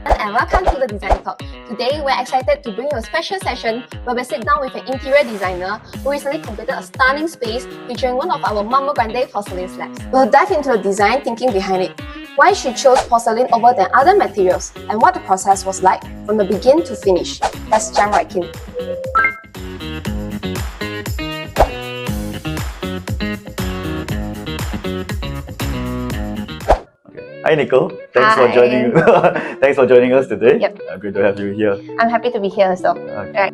And welcome to the Design Talk. Today, we're excited to bring you a special session where we sit down with an interior designer who recently completed a stunning space featuring one of our Marmo Grande porcelain slabs. We'll dive into the design thinking behind it, why she chose porcelain over than other materials, and what the process was like from the begin to finish. Let's jump right in. Hi Nicole, thanks Hi. for joining. Thanks for joining us today. Yep. Great to have you here. I'm happy to be here also. Okay.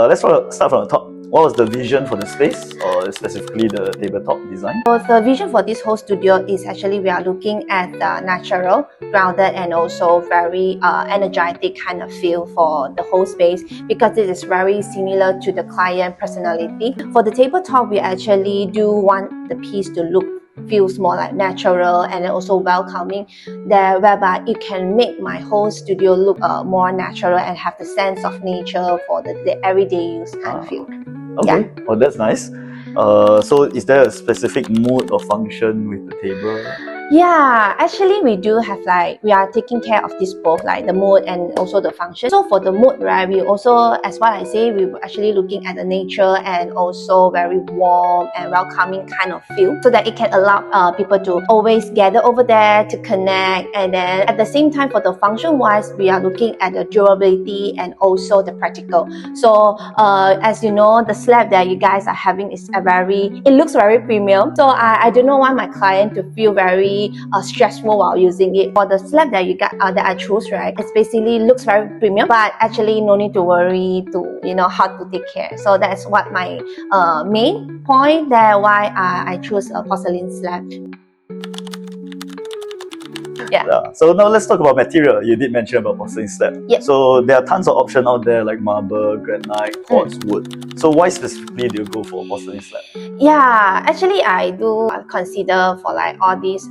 Let's start from the top. What was the vision for the space, or specifically the tabletop design? So the vision for this whole studio is actually we are looking at the natural, grounded, and also very energetic kind of feel for the whole space because it is very similar to the client personality. For the tabletop, we actually do want the piece to feels more like natural and also welcoming, there whereby it can make my whole studio look more natural and have the sense of nature for the everyday use kind of feel. Okay, oh that's nice. So is there a specific mood or function with the table? Yeah, actually we do have we are taking care of this both the mood and also the function. So for the mood, right, we also, as what I say, we were actually looking at the nature and also very warm and welcoming kind of feel so that it can allow people to always gather over there to connect. And then at the same time, for the function wise, we are looking at the durability and also the practical. So as you know, the slab that you guys are having is it looks very premium. So I do not want my client to feel very stressful while using it. For the slab that that I chose, right, it basically looks very premium, but actually no need to worry how to take care. So that's what my main point there why I chose a porcelain slab. Yeah. So now let's talk about material. You did mention about porcelain slab. Yep. So there are tons of options out there like marble, granite, quartz, wood. So why specifically do you go for porcelain slab? Yeah, actually I do consider for all these,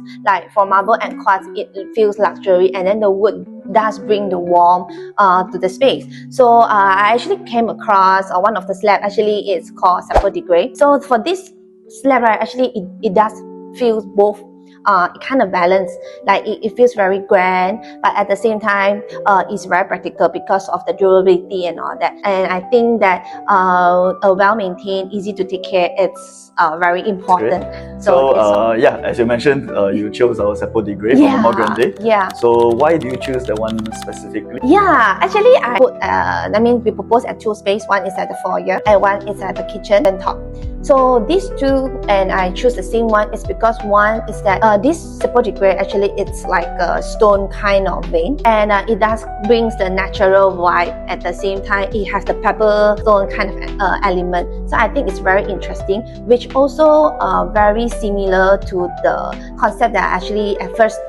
for marble and quartz, it feels luxury, and then the wood does bring the warmth to the space. So I actually came across one of the slab. Actually, it's called Sapphire Gray. So for this slab, right, actually it does feel both. It kind of balance, it feels very grand, but at the same time, it's very practical because of the durability and all that. And I think that a well-maintained, easy to take care, it's very important. So yeah, as you mentioned, you chose our Sapphire Gray from Marmo Grande. Yeah. So why do you choose that one specifically? Yeah, actually I put, we propose at two space. One is at the foyer and one is at the kitchen and top. So these two, and I choose the same one, is because one is that this Sapphire Gray actually it's like a stone kind of vein, and it does brings the natural vibe. At the same time, it has the pebble stone kind of element. So I think it's very interesting, which also very similar to the concept that I actually at first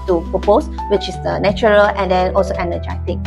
to propose, which is the natural and then also energetic.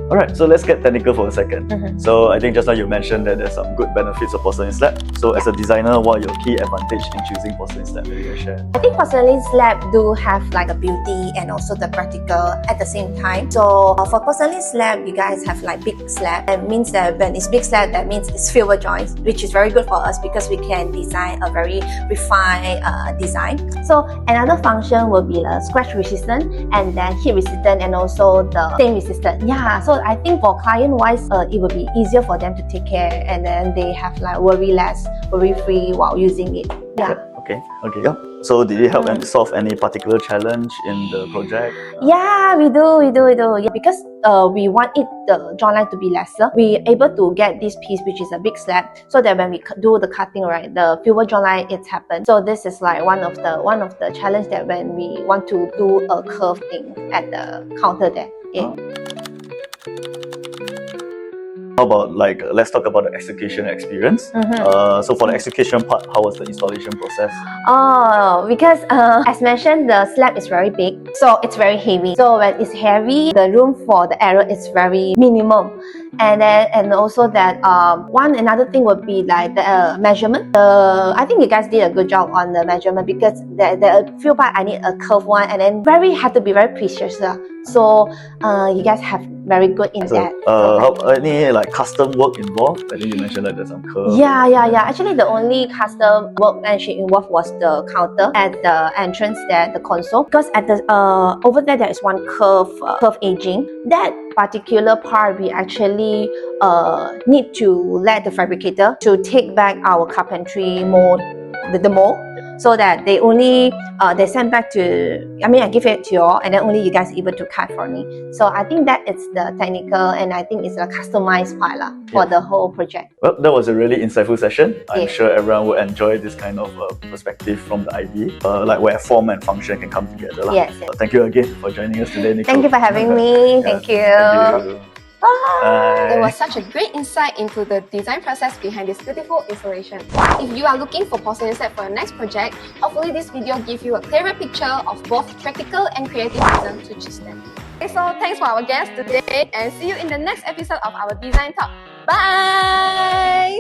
Alright, so let's get technical for a second. So I think just now you mentioned that there's some good benefits of porcelain slab. So as a designer, what are your key advantage in choosing porcelain slab that you can share? I think porcelain slab do have the beauty and also the practical at the same time. So for porcelain slab, you guys have big slab. That means that when it's big slab, that means it's silver joints, which is very good for us because we can design a very refined design. So another function will be scratch resistant and then heat resistant and also the stain resistant. Yeah, so I think for client wise, it will be easier for them to take care, and then they have worry free while using it. Yeah. Okay. Yeah. So did it help and solve any particular challenge in the project? Yeah, we do. Yeah, because we want the jawline to be lesser. We're able to get this piece, which is a big slab, so that when we do the cutting, right, the fewer jawline it happens. So this is one of the challenge that when we want to do a curve thing at the counter there. Yeah. How about let's talk about the execution experience. So for the execution part, how was the installation process? Oh, because as mentioned, the slab is very big, so it's very heavy. So when it's heavy, the room for the error is very minimum. and also that another thing would be like the measurement. I think you guys did a good job on the measurement because there are a few parts I need a curved one, and then have to be very precise. So you guys have very good in So, that. any like custom work involved? I think you mentioned that there's some curve. Yeah. Actually, the only custom workmanship involved was the counter at the entrance there, the console. Because at the over there is one curve edging. That particular part we actually need to let the fabricator to take back our carpentry mold, the mold, so that they only they send back to. I give it to you all, and then only you guys able to cut for me. So I think that is the technical, and I think it's a customized part for the whole project. Well, that was a really insightful session. I'm Yes. sure everyone will enjoy this kind of perspective from the idea, like where form and function can come together. Yes. Thank you again for joining us today, Nicole. Thank you for having me. Thank you. Thank you. Bye. It was such a great insight into the design process behind this beautiful installation. If you are looking for porcelain slab for your next project, hopefully this video gives you a clearer picture of both practical and creative reasons to choose them. Okay, so thanks for our guests today and see you in the next episode of our Design Talk. Bye!